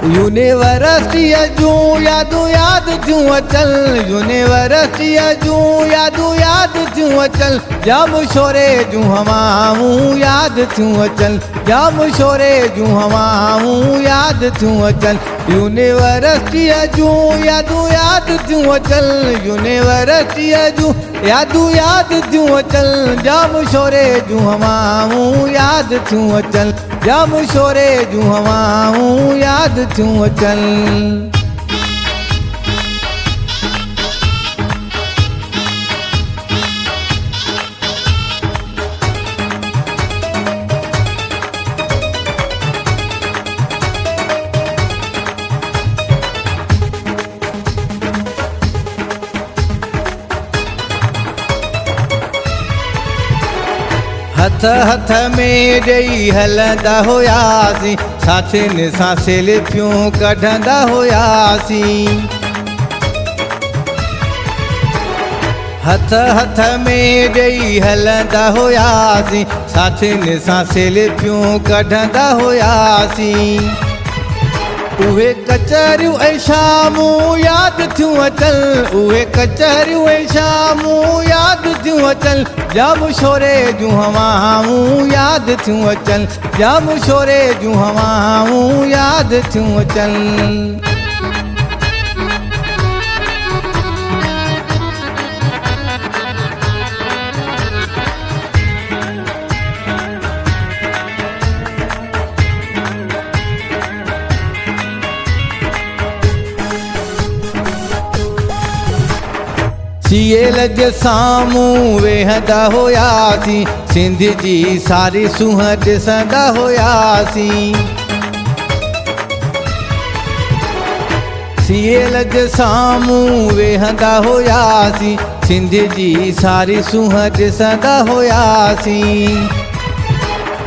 University जूं यादूं याद थियूं अचल, यूनिवर्सिटी जूं यादूं याद थियूं अचल, जाम शोरे जूं हवाऊं याद थियूं अचल, जाम शोरे जूं हवाऊं याद थियूं अचल। यूनिवर्सिटी जूं यादूं याद थियूं अचल, यूनिवर्सिटी जूं यादूं याद थियूं अचल, जाम शोरे जूं हवाऊं याद थियूं अचल, जाम शोरे जूं हवाऊं याद थियूं अचल। हथ हथ में ॾेई हलंदा हुआसीं, साथियुनि सां सेल्फियूं कढंदा हुआसीं। हथ हथ में ॾेई हलंदा हुआसीं, साथियुनि सां सेल्फियूं कढंदा हुआसीं। उहे कचहरियूं ऐं शामूं याद थियूं अचल, उहे कचहरियूं ऐं शामूं याद थियूं अचल, जाम शोरे जूं हवाऊं याद थियूं अचल, जाम शोरे जूं हवाऊं याद थियूं अचल। सीएल जे साम्हूं वेहंदा हुआसीं, सिंध जी सारी सूंहं ॾिसंदा हुआसीं। सीएल जे साम्हूं वेहंदा हुआसीं, सिंध जी सारी सूंहं ॾिसंदा हुआसीं।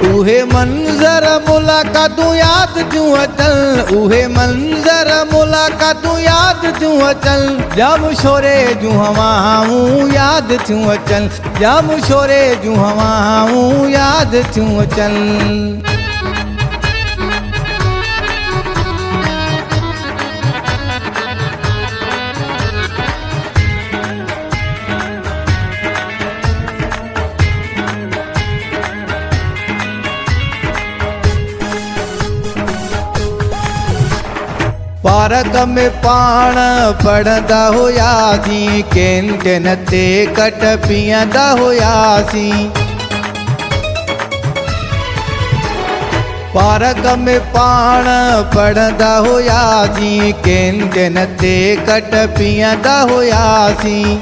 उहे मंज़र मुलाक़ातूं याद थियूं अचल, उहे मंज़र मुलाक़ातूं याद थियूं अचल, जाम शोरे जूं हवाऊं याद थियूं अचल, जाम शोरे जूं हवाऊं याद थियूं अचल। पार्क में पाण पढ़ंदा हुआसीं, कैंटीन ते कट पीअंदा हुआसीं। पार्क में पाण पढ़ंदा हुआसीं, कैंटीन ते कट पीअंदा हुआसीं।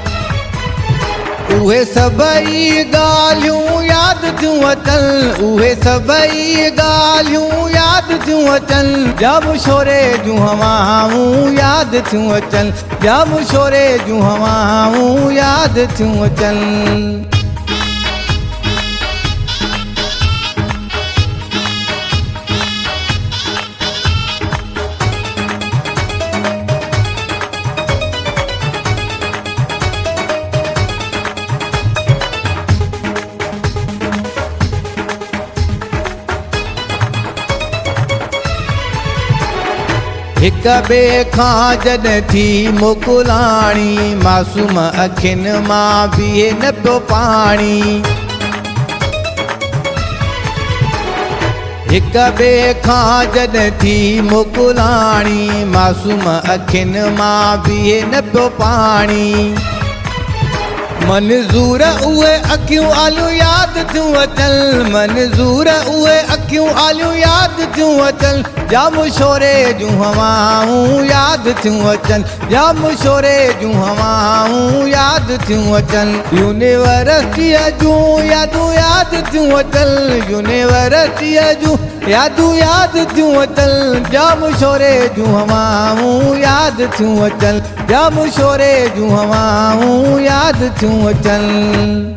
उहे सभई ॻाल्हियूं याद थियूं अचल, उहे सभई ॻाल्हियूं याद थियूं अचल, जाम शोरे जूं हवाऊं याद थियूं अचल, जाम शोरे जूं हवाऊं याद थियूं अचल। हिक ॿिए खां जॾहिं थी मोकिलाणी, मासूम अखियुनि मां बीहे न पियो पाणी। हिक ॿिए खां जॾहिं थी मोकिलाणी, मासूम अखियुनि मां बीहे न पियो पाणी। मंज़ूर उहे अखियूं आलियूं याद थियूं अचल, मंज़ूर उहे अखियूं आलियूं याद थियूं अचल, जाम शोरे जूं हवाऊं याद थियूं अचल, जाम शोरे जूं हवाऊं याद थियूं अचल। यूनिवर्सिटी जूं यादूं याद थियूं अचल, यूनिवर्सिटी जूं यादूं याद थियूं अचल, जाम शोरे जूं हवाऊं याद थियूं अचल, जाम शोरे जूं हवाऊं याद थियूं अचल।